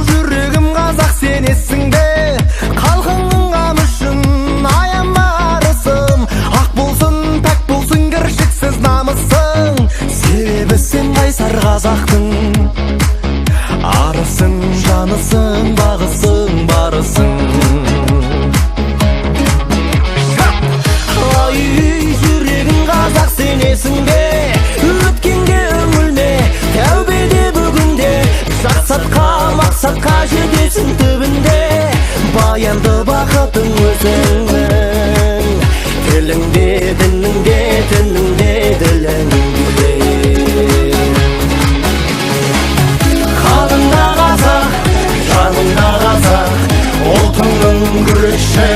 Жүрегім қазақ сенесің бе? Халқыңның қамышын аянма арысым. Ақ болсын, пәк болсын, кіршіксіз намысың. Себебі сен қайсар қазақтың арысың, жанысың, бағысың, барысың. Ай, жүрегің қазақ сенесің бе? Өткенге үңілме, тәубеде бүгінде. Жақсатқа, мақсатқа жетесің түбінде. Баянды бақытың өзіңнің, тіліңде, дініңде, дініңде, діліңде. Қаныңда қазақ, жаныңда қазақ, ұлтыңның күресші